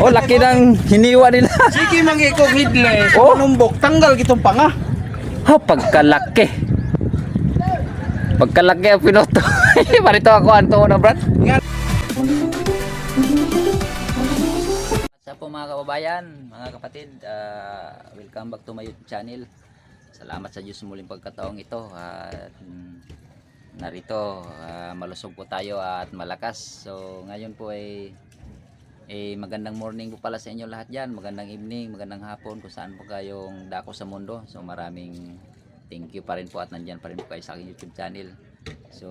Oh, laki ng hiniwa nila. Sige mangi ko hidle. Oh. Numbok tanggal gitong panga. Ha, pagkalaki. Pagkalaki ang pinoto. Marito ako anto na, Brad. Sa po mga kababayan, mga kapatid, welcome back to my YouTube channel. Salamat sa Diyos muling pagkataong ito at narito malusog po tayo at malakas. So ngayon po ay magandang morning po pala sa inyo lahat dyan, magandang evening, magandang hapon kung saan po kayong dako sa mundo. So maraming thank you pa rin po at nandyan pa rin po kayo sa aking YouTube channel. So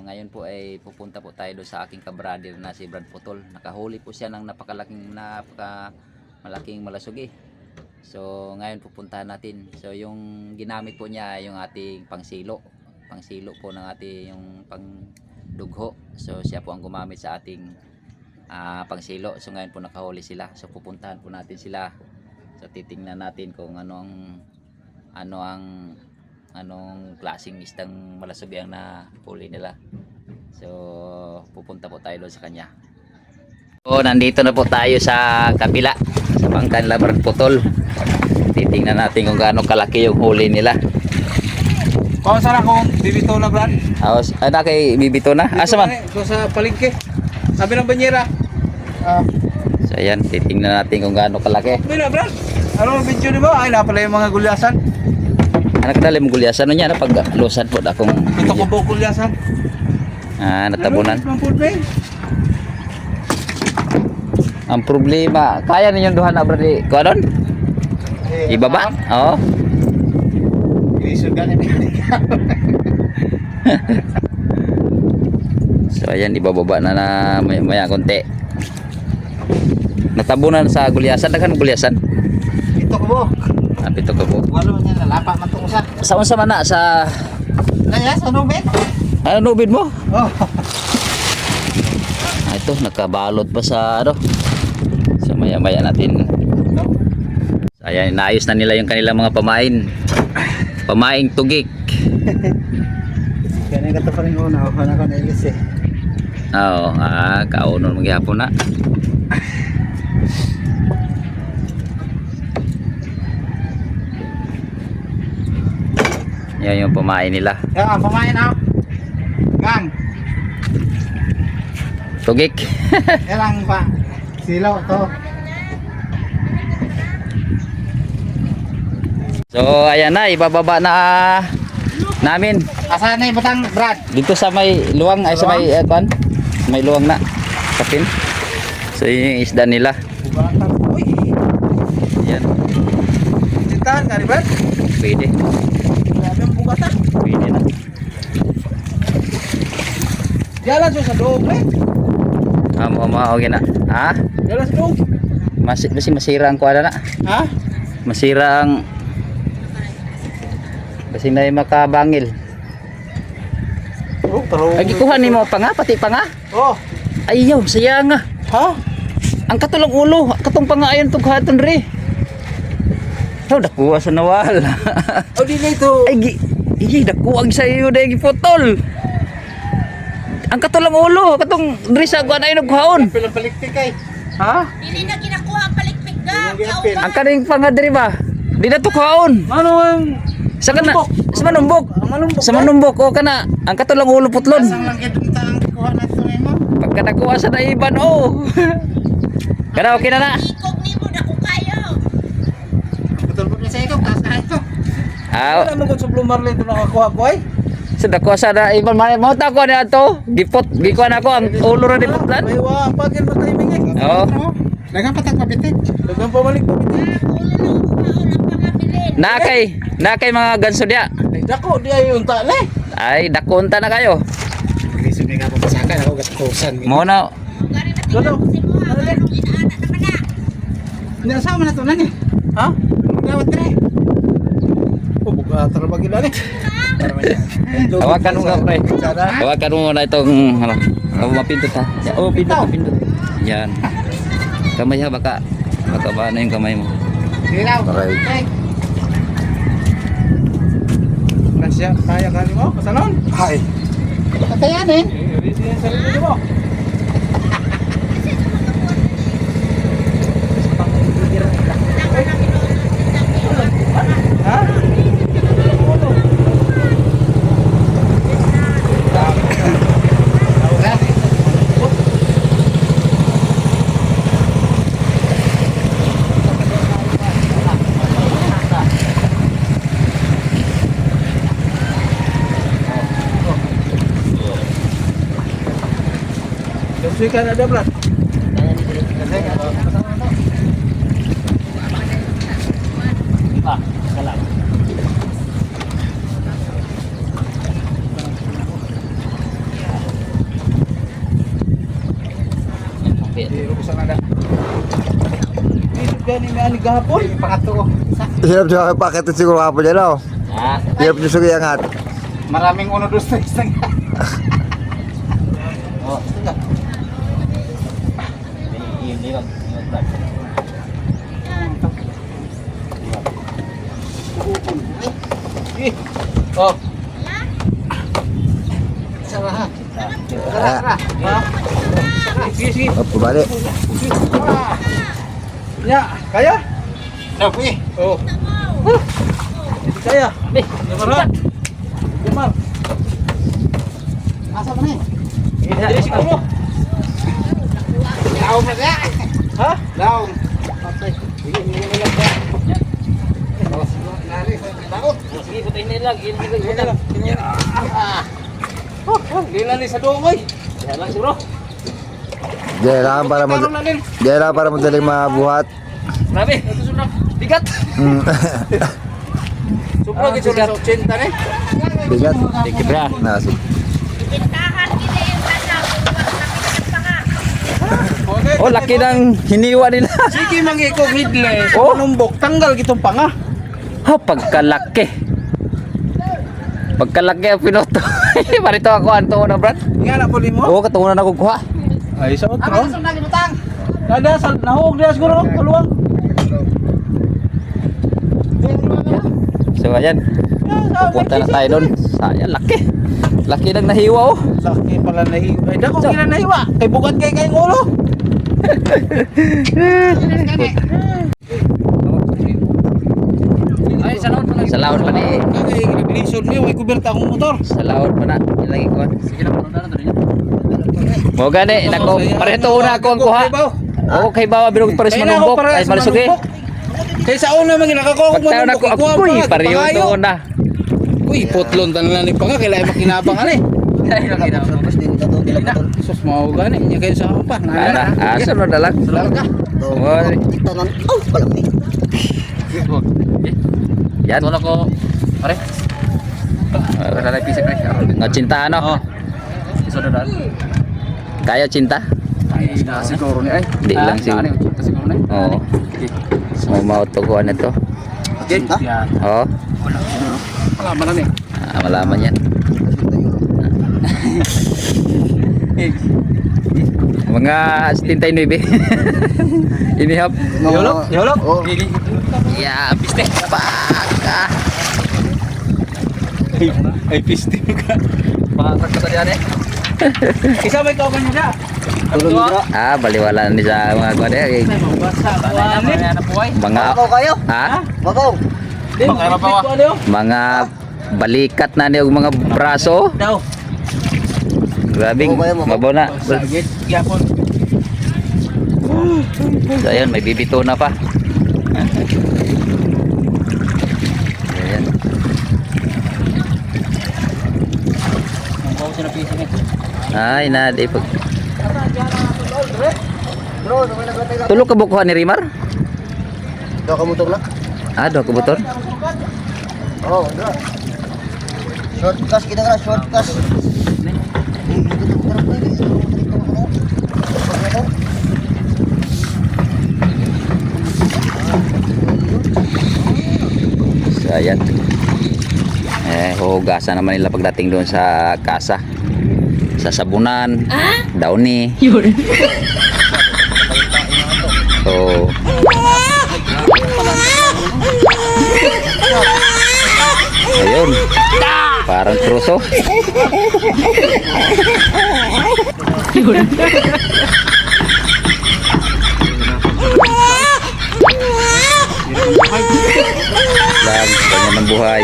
ngayon po ay pupunta po tayo doon sa aking kabrader na si Brad Putol. Nakahuli po siya ng napakalaking malasugi. So ngayon pupuntahan natin. So yung ginamit po niya yung ating pangsilo po ng ating yung pangdugho. So siya po ang gumamit sa ating pangsilo. So ngayon po nakahuli sila. So pupuntahan po natin sila. So titingnan natin kung anong klaseng istang malasugi ang nahuli nila. So pupunta po tayo doon sa kanya. So nandito na po tayo sa kabila sa bangka nila Brad Putol. Titingnan natin kung gaano kalaki yung huli nila. Kawasan akong bibito na Brad. Ano kay bibito na? Asa man? Ito sa palengke. Sabi ng banyera. So ayan, titingnan natin kung gaano kalaki. Bila Brad. Ano ang video ni mo? Ay na pala yung mga gulyasan. Ano kadali mong gulyasan no niya na pag lusan po akong Ito ko po gulyasan. natabunan. Ano food ba? Ang problema, kaya ninyong duha na Brad ko doon? Ibaba? Oo. Ilisod ka na. So ayan, ibababa na maya konti. Natabunan sa gulyasan, daghan gulyasan. Ito ko po. Apito ko po. Walo niya nalapa man tong usa. Sa man na sa Kaya sa nubit. ano nubid mo? Oh. Ito nakabalot pa sa ano. So maya natin. So, ayan, inaayos na nila yung kanilang mga pamain. Pamaing tugik. Kaya nga pa rin una, wala ko na ilis eh. Oo, kaunon magyapon na. Yan yung pamain nila. Yan, pamain ako. Gang. Tugik. Yan lang pa. Silaw to. So ayan na, ibababa na namin. Asan na yung batang Brad? Dito sa may luwang, ay sa may kuan. May luwang na kapin. So yun yung isda nila. Bugatan. Uy. Yan. Cintahan ka ni Brad? Pwede. Grabe ang bugatan. Pwede na. Jalan siya sa loob eh. Okay na. Ha? Jalan sa loob. Masira ang kuan na. Ha? Masira ang kasi na yung makabangil. Oh, taro. Ay gikuha ni mo pa nga, pati pa nga. Oh. Ayaw, sayang nga. Ha? Ang katulong ulo, katong pa nga ayon tughaton re. Oh, dakuha sa nawal. Oh, di na ito. Ay dakuha sa iyo dai giputol. Ang katulong ulo, katong diri sa kuan ayon nagkuhaon. Pilang paliktik kay. Ha? Dili na ginakuha ang palikpik ga. Ang kaning pa nga diri ba? Di na tukuhaon. Ano ang Sa kana, sa manumbok. manumbok? Sa manumbok o kana, ang katulong ulo putlon. Asang lang kitong taang kuha na ito mo. Pagka nakuha sa naiban, oh. Kana okay na na. Ikog nimo na ko kayo. Betul po sa ikaw, taas na ito. Ah, Ano mo sa Blue Marlin ito nakakuha ko ay? sa nakuha sa naiban, mo ta ko na ato. Gikuha na ko ang ulo ra ni putlan. May wapagin mo timing eh. Oo. Dagang patak pabitik. Dagang pamalik pabitik. Ulo na ko kaon ang pangabilin. Nakay mga ganso dia. Ay dako di ay unta le. Ay, dakunta na kayo. Lisod ni ka papasakan ako gatusan. Mo na. Gari na Ano? tingnan si mo. Anong inaana naman na. Ninasama na to nani. Ha? Gawat dire. Buka tarabagi na ni. Hawakan mo nga, pre. Hawakan mo na itong ano. Mapindot ha. Oh, pindot. Yan. Kamay ha, baka ba na yung kamay mo. Ilaw. Aray. Nasya, kaya ka mo? Pasalon? Hay. Kakayanin. Ready yan sa sarili mo. Suikan ada Brad. Ah, salam. Okay. Di rubusan ada. Ini gani ani gahapon pangato. Hirap juga kayak paket itu siguro apa dyan oh. Ah, Hirap nyo sige angat. Maraming 1, 2, 3 setengah. oh, enggak. Ini bang, Oh. Salah. Ah, Sige. apa balik? Ya, kaya? Nabi. Oh. Kaya. Jamal. Jamal. Asa mana? Ini si kamu. Daun ada. Hah? Daun. sige, putayin nila lang. Ini Gila ni sa dongoy. Yan lang siguro. Jailan para mo Jailan para madaling mabuhat. Grabe, ito sudah bigat. Hmm. Supra gitu sa 80 ni. Bigat. Thank you, bra. Nah, sige. Tintahan kita yung kasama. Oh, laki ng hiniwa nila. Sige mangi ko headless. Oh. Numbok tanggal gitong panga. Oh, pagkalaki. Pagkalaki ang pinoto. Marito ako anto na, brad. Nga na puli mo. Oo, katungunan ako kuha. Ay sa otro. Ada sa nahog dia siguro kaluwang. So, ayan. Pupunta na tayo doon. Sayang, laki. Laki ng nahiwa, oh. Laki pala nahiwa. Ay dako kila nahiwa. Kay bugat kay ulo. Ay, sa laot pa na. Sa laot pa ni. Kay lisod niyo ay kuberta akong motor. Sa laot pa na. Ilagay ko. Sige na, punta na doon. Mo gani, nako. Pareto una ako ang kuha. Oo, kay bawa bilog pares manumbok. Ay, malisugi. Kay sa una man ginakakuha ko Pagtaon ako, uy, pareho doon na. Uy, putlon tanan ni panga kailangan makinabang ani. Sus mau gani nya kay sa apa? Ana, asa no dalag. Larga. Oy. Yan. Wala ko. Pare. Wala na pisa kay. No cinta ano? Iso dadan. Kayo cinta? Ay, na siguro ni ay. Di lang siguro. Siguro ni. Oo. Mau mau to kuha nito. Cinta. Oh, Malaman na ni. malaman yan. Mga 79. Inihap. Yolok, yolok. Ya, piste. Baka. Ay piste ka. Baka ka diyan eh. Isa may kauban niya. Ah, baliwala ni sa mga kuha deh. Basa kuan. Mga kayo? ha? Bakaw. Mga balikat na niyo mga braso. Daw. Grabing mabaw na. Sagit gyapon. So, ayun, may bibito na pa. Ayan. Ay, na di pag tulog ka bukuhan ni Rimar? Daw ka motor na? Ah, do ka buton? Oh, da. Short cast kita kan, short cast. So, ayan. Huhugasan naman nila pagdating doon sa kasa. Sa sabunan, downy. Oh. Ayun. Parang truso. Lang, ganyan ang buhay.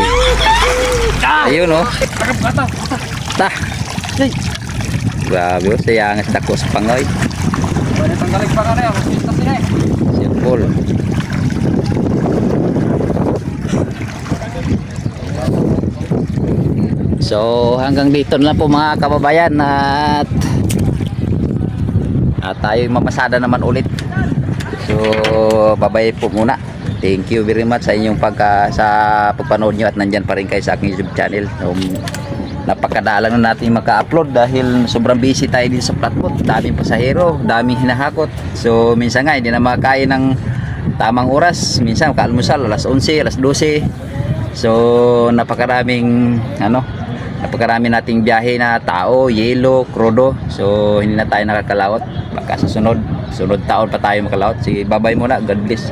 Ayun oh. Tah. Grabe oh, sayang sa dako sa pangoy. Tanggalin pa ka na, kita sila eh. Simple. So hanggang dito na po mga kababayan at At tayo mamasada naman ulit. So babay po muna. Thank you very much sa inyong sa pagpanood nyo at nandyan pa rin kayo sa aking YouTube channel. So, napakadalang na natin maka-upload dahil sobrang busy tayo dito sa Flatboat. Daming pasahero, daming hinahakot. So minsan nga hindi na makakain ng tamang oras. Minsan kaalmusal alas 11, alas 12. So napakaraming napakarami nating biyahe na tao, yelo, krudo. So hindi na tayo nakakalawat. Baka sa sunod taon pa tayo makalawat. Sige, bye-bye muna. God bless.